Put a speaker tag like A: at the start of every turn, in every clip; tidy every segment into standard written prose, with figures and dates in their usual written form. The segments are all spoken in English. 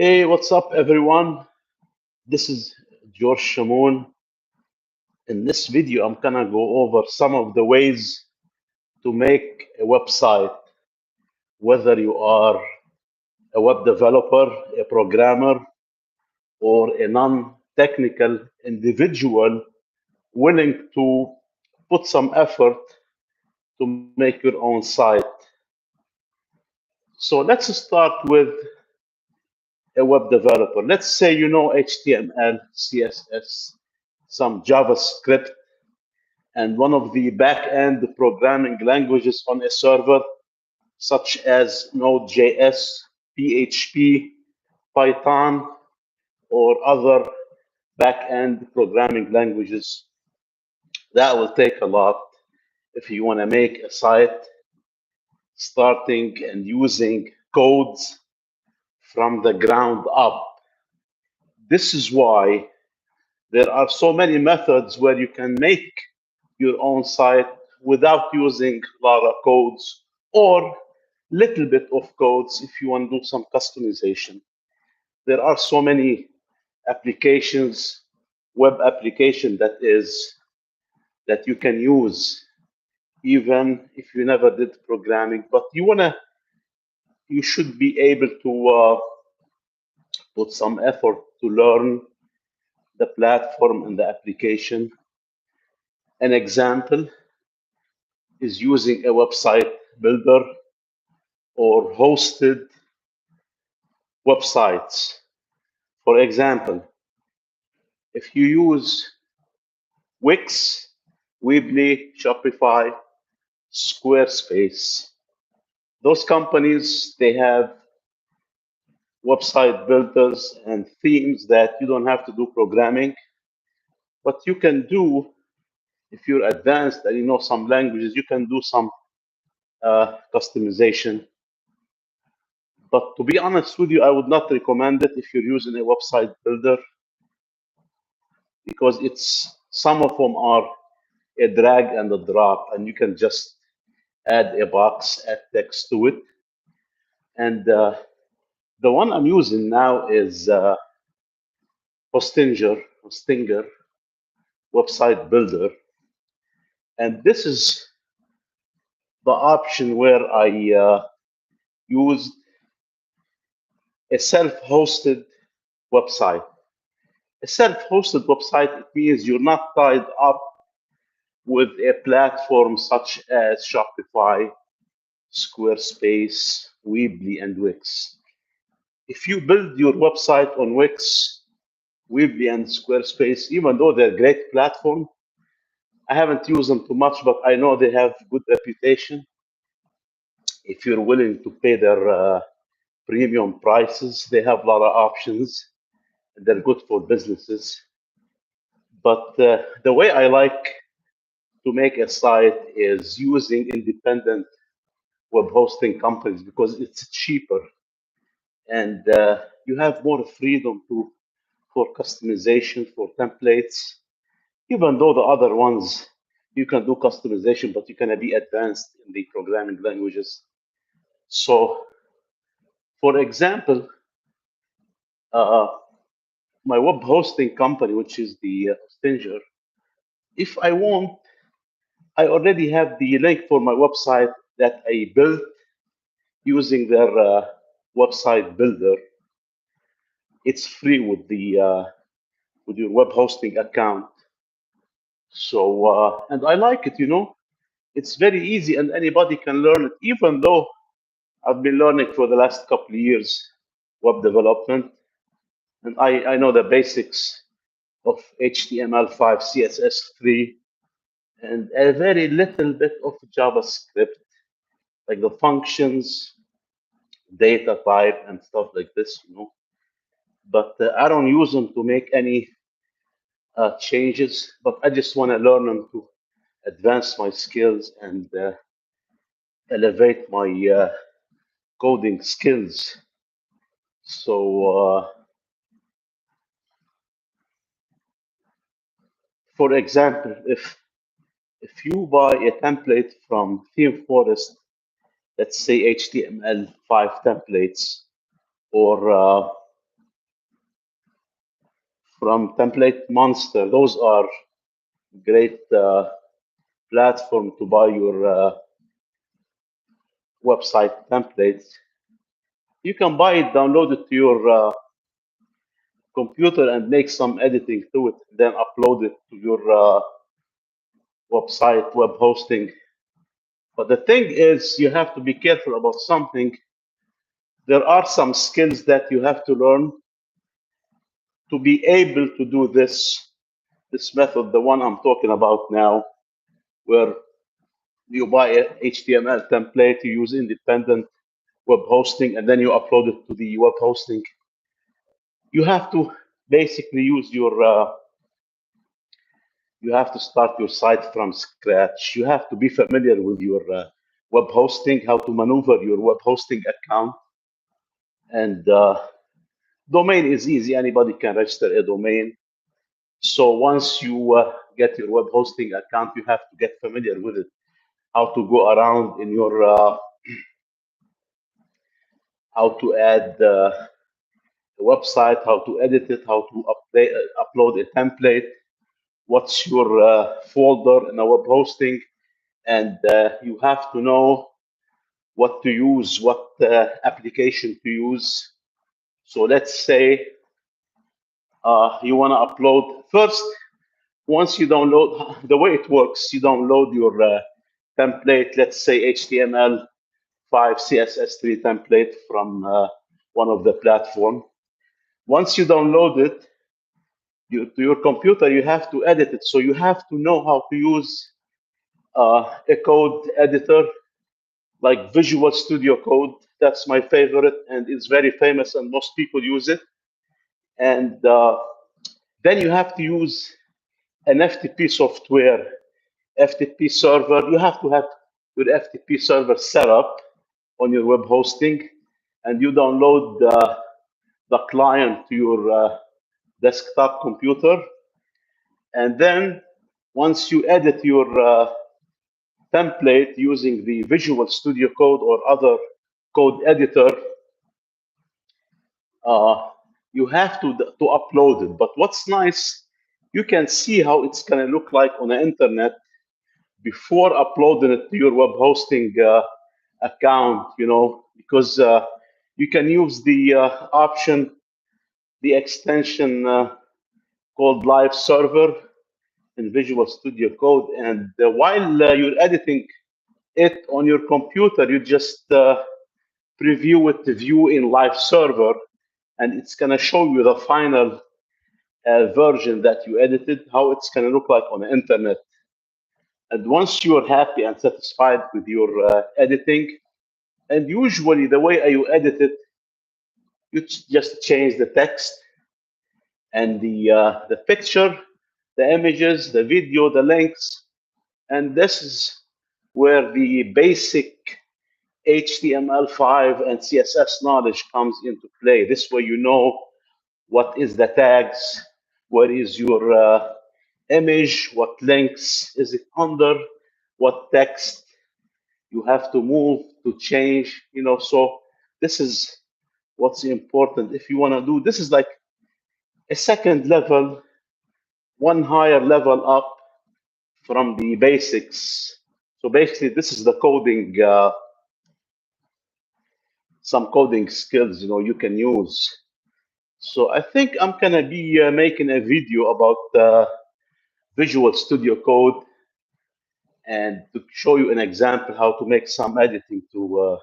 A: Hey, what's up, everyone? This is George Shamoun. In this video, I'm gonna go over some of the ways to make a website, whether you are a web developer, a programmer, or a non-technical individual willing to put some effort to make your own site. So let's start with a web developer. Let's say you know HTML, CSS, some JavaScript, and one of the back-end programming languages on a server, such as Node.js, PHP, Python, or other back-end programming languages. That will take a lot if you want to make a site starting and using codes from the ground up. This is why there are so many methods where you can make your own site without using a lot of codes or little bit of codes if you want to do some customization. There are so many applications, web application that you can use even if you never did programming, but you should be able to put some effort to learn the platform and the application. An example is using a website builder or hosted websites. For example, if you use Wix, Weebly, Shopify, Squarespace, those companies, they have website builders and themes that you don't have to do programming. What you can do, if you're advanced and you know some languages, you can do some customization. But to be honest with you, I would not recommend it if you're using a website builder because it's some of them are a drag and a drop, and you can just add a box, add text to it. And the one I'm using now is Hostinger website builder, and this is the option where I used a self-hosted website. A self-hosted website, it means you're not tied up with a platform such as Shopify, Squarespace, Weebly, and Wix. If you build your website on Wix, Weebly, and Squarespace, even though they're great platform, I haven't used them too much, but I know they have good reputation. If you're willing to pay their premium prices, they have a lot of options. They're good for businesses. But the way I like to make a site is using independent web hosting companies because it's cheaper and you have more freedom for customization, for templates. Even though the other ones you can do customization, but you can be advanced in the programming languages. So, for example, uh, my web hosting company, which is the Stinger, if I want, I already have the link for my website that I built using their website builder. It's free with your web hosting account. So and I like it. It's very easy and anybody can learn it. Even though I've been learning for the last couple of years web development, and I know the basics of HTML5, CSS3, and a very little bit of JavaScript, like the functions, data type, and stuff like this. But I don't use them to make any changes, but I just want to learn them to advance my skills and elevate my coding skills. So, for example, if you buy a template from ThemeForest, let's say HTML5 templates or from Template Monster. Those are great platform to buy your website templates. You can buy it, download it to your computer, and make some editing to it, then upload it to your website, web hosting. But the thing is, you have to be careful about something. There are some skills that you have to learn to be able to do this method, the one I'm talking about now, where you buy a HTML template, you use independent web hosting, and then you upload it to the web hosting. You have to basically use your you have to start your site from scratch. You have to be familiar with your web hosting, how to maneuver your web hosting account. And domain is easy. Anybody can register a domain. So once you get your web hosting account, you have to get familiar with it, how to go around in your, how to add the website, how to edit it, how to upload a template, what's your folder in a web hosting, and you have to know what to use, what application to use. So let's say you want to upload first. Once you download, the way it works, you download your template, let's say HTML5 CSS3 template from one of the platform. Once you download it to your computer, you have to edit it. So you have to know how to use a code editor like Visual Studio Code. That's my favorite, and it's very famous, and most people use it. And then you have to use an FTP software, FTP server. You have to have your FTP server set up on your web hosting, and you download the client to your desktop computer. And then once you edit your template using the Visual Studio Code or other code editor, you have to upload it. But what's nice, you can see how it's going to look like on the internet before uploading it to your web hosting account, you know, because you can use the option, the extension called Live Server in Visual Studio Code. And while you're editing it on your computer, you just preview it to view in Live Server, and it's going to show you the final version that you edited, how it's going to look like on the internet. And once you're happy and satisfied with your editing, and usually the way you edit it, you just change the text and the picture, the images, the video, the links, and this is where the basic HTML5 and CSS knowledge comes into play. This way you know what is the tags, what is your image, what links is it under, what text you have to move to change, you know. So this is what's important. If you want to do, this is like a second level, one higher level up from the basics. So basically this is the coding, some coding skills, you know, you can use. So I think I'm gonna be making a video about Visual Studio Code and to show you an example how to make some editing to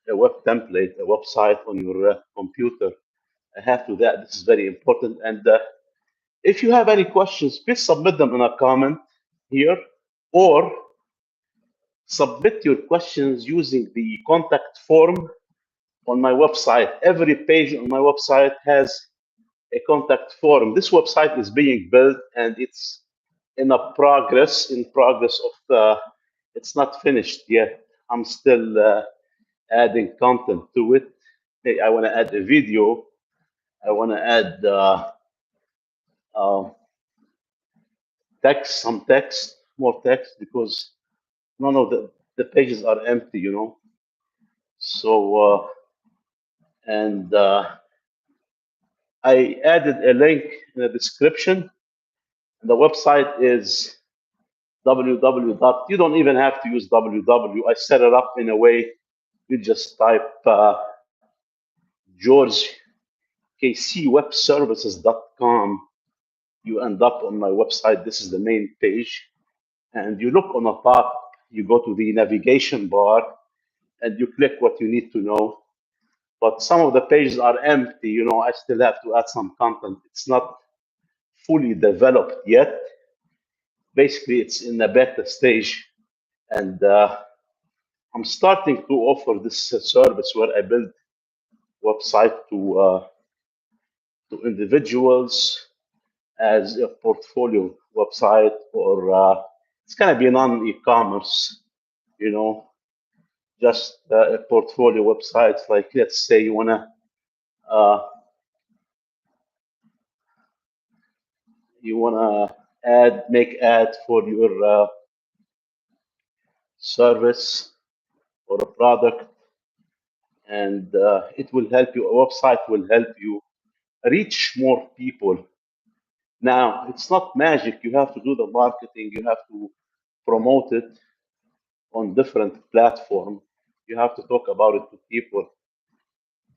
A: a web template, a website on your computer. I have to that. This is very important. And if you have any questions, please submit them in a comment here, or submit your questions using the contact form on my website. Every page on my website has a contact form. This website is being built and it's in progress of it's not finished yet. I'm still adding content to it. Hey, I want to add a video. I want to add text, some text, more text, because none of the pages are empty, you know. So and I added a link in the description. The website is www. You don't even have to use www. I set it up in a way you just type georgekcwebservices.com. You end up on my website. This is the main page. And you look on the top, you go to the navigation bar and you click what you need to know. But some of the pages are empty. I still have to add some content. It's not fully developed yet. Basically, it's in the beta stage. And I'm starting to offer this service where I build website to individuals as a portfolio website, or it's going to be non-e-commerce, just a portfolio website. Like, let's say you want to make ad for your service or a product, and it will help you. A website will help you reach more people. Now, it's not magic. You have to do the marketing. You have to promote it on different platforms. You have to talk about it to people.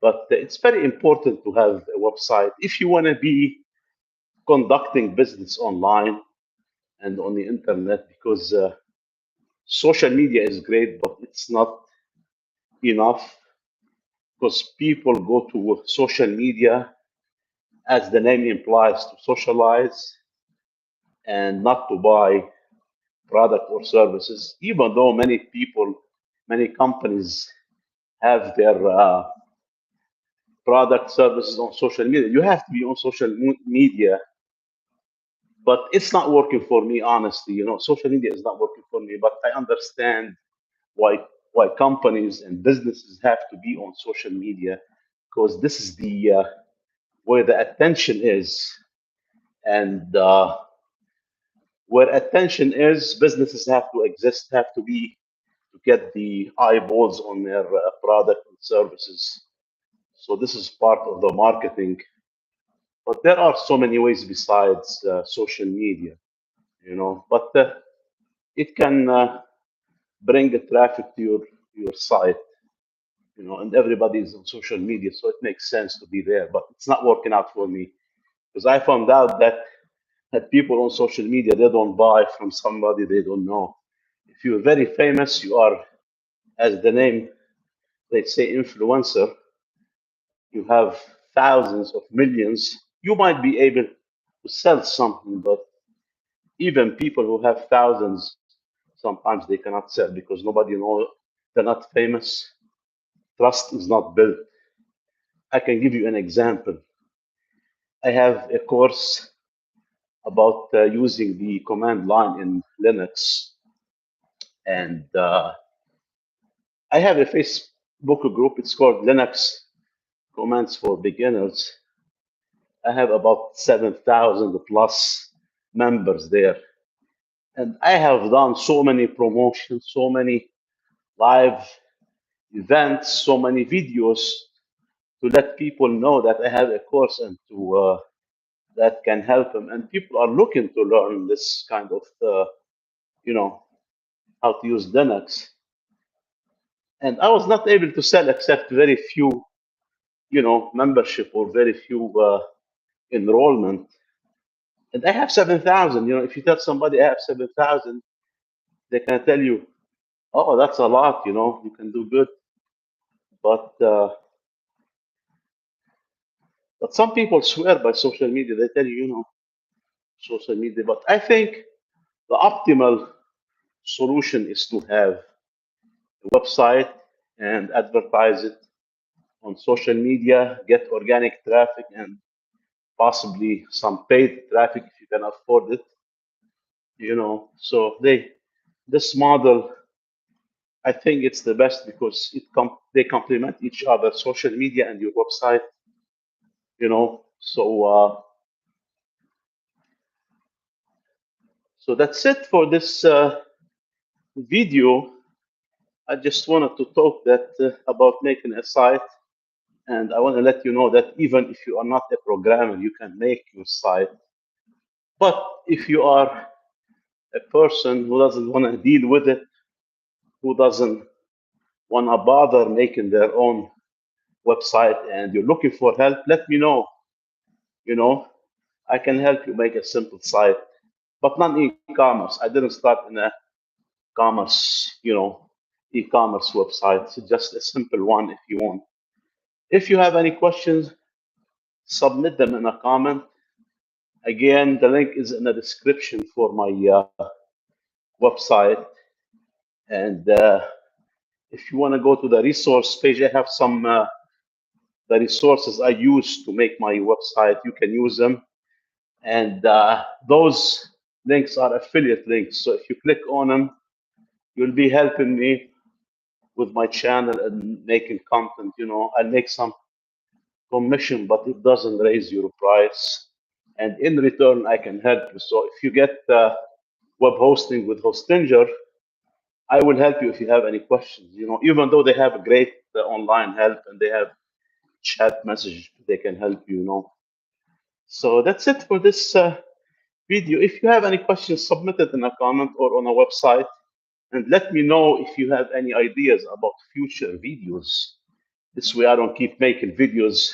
A: But it's very important to have a website if you want to be conducting business online and on the internet, because social media is great, but it's not enough, because people go to social media, as the name implies, to socialize and not to buy product or services, even though many companies have their product services on social media. You have to be on social media, but it's not working for me, honestly. Social media is not working for me, but I understand why companies and businesses have to be on social media, because this is the where the attention is, and where attention is, businesses have to exist, have to be, to get the eyeballs on their product and services. So this is part of the marketing. But there are so many ways besides social media, But it can bring the traffic to your site, and everybody is on social media, so it makes sense to be there. But it's not working out for me, because I found out that people on social media, they don't buy from somebody they don't know. If you're very famous, you are, as the name, they say, influencer. You have thousands of millions. You might be able to sell something, but even people who have thousands, sometimes they cannot sell because nobody knows. They're not famous. Trust is not built. I can give you an example. I have a course about using the command line in Linux, and I have a Facebook group. It's called Linux Commands for Beginners. I have about 7,000 plus members there. And I have done so many promotions, so many live events, so many videos to let people know that I have a course and to that can help them. And people are looking to learn this kind of, how to use Linux. And I was not able to sell except very few, membership, or very few enrollment. And I have 7,000. If you tell somebody I have 7,000, they can tell you, oh, that's a lot. You can do good. But some people swear by social media. They tell you, social media. But I think the optimal solution is to have a website and advertise it on social media, get organic traffic, and possibly some paid traffic if you can afford it. So this model, I think it's the best, because they complement each other, social media and your website. So that's it for this video. I just wanted to talk about making a site And I want to let you know that even if you are not a programmer, you can make your site. But if you are a person who doesn't want to deal with it, who doesn't want to bother making their own website, and you're looking for help, let me know. You know, I can help you make a simple site, but not e-commerce. I didn't start in a commerce, e-commerce website. It's just a simple one if you want. If you have any questions, submit them in a comment. Again, the link is in the description for my website. And if you want to go to the resource page, I have some the resources I use to make my website. You can use them. And those links are affiliate links. So if you click on them, you'll be helping me with my channel and making content. I'll make some commission, but it doesn't raise your price. And in return, I can help you. So if you get web hosting with Hostinger, I will help you if you have any questions. Even though they have a great online help and they have chat message, they can help you. So that's it for this video. If you have any questions, submit it in a comment or on a website, and let me know if you have any ideas about future videos. This way I don't keep making videos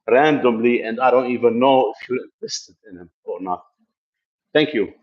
A: randomly and I don't even know if you're interested in them or not. Thank you.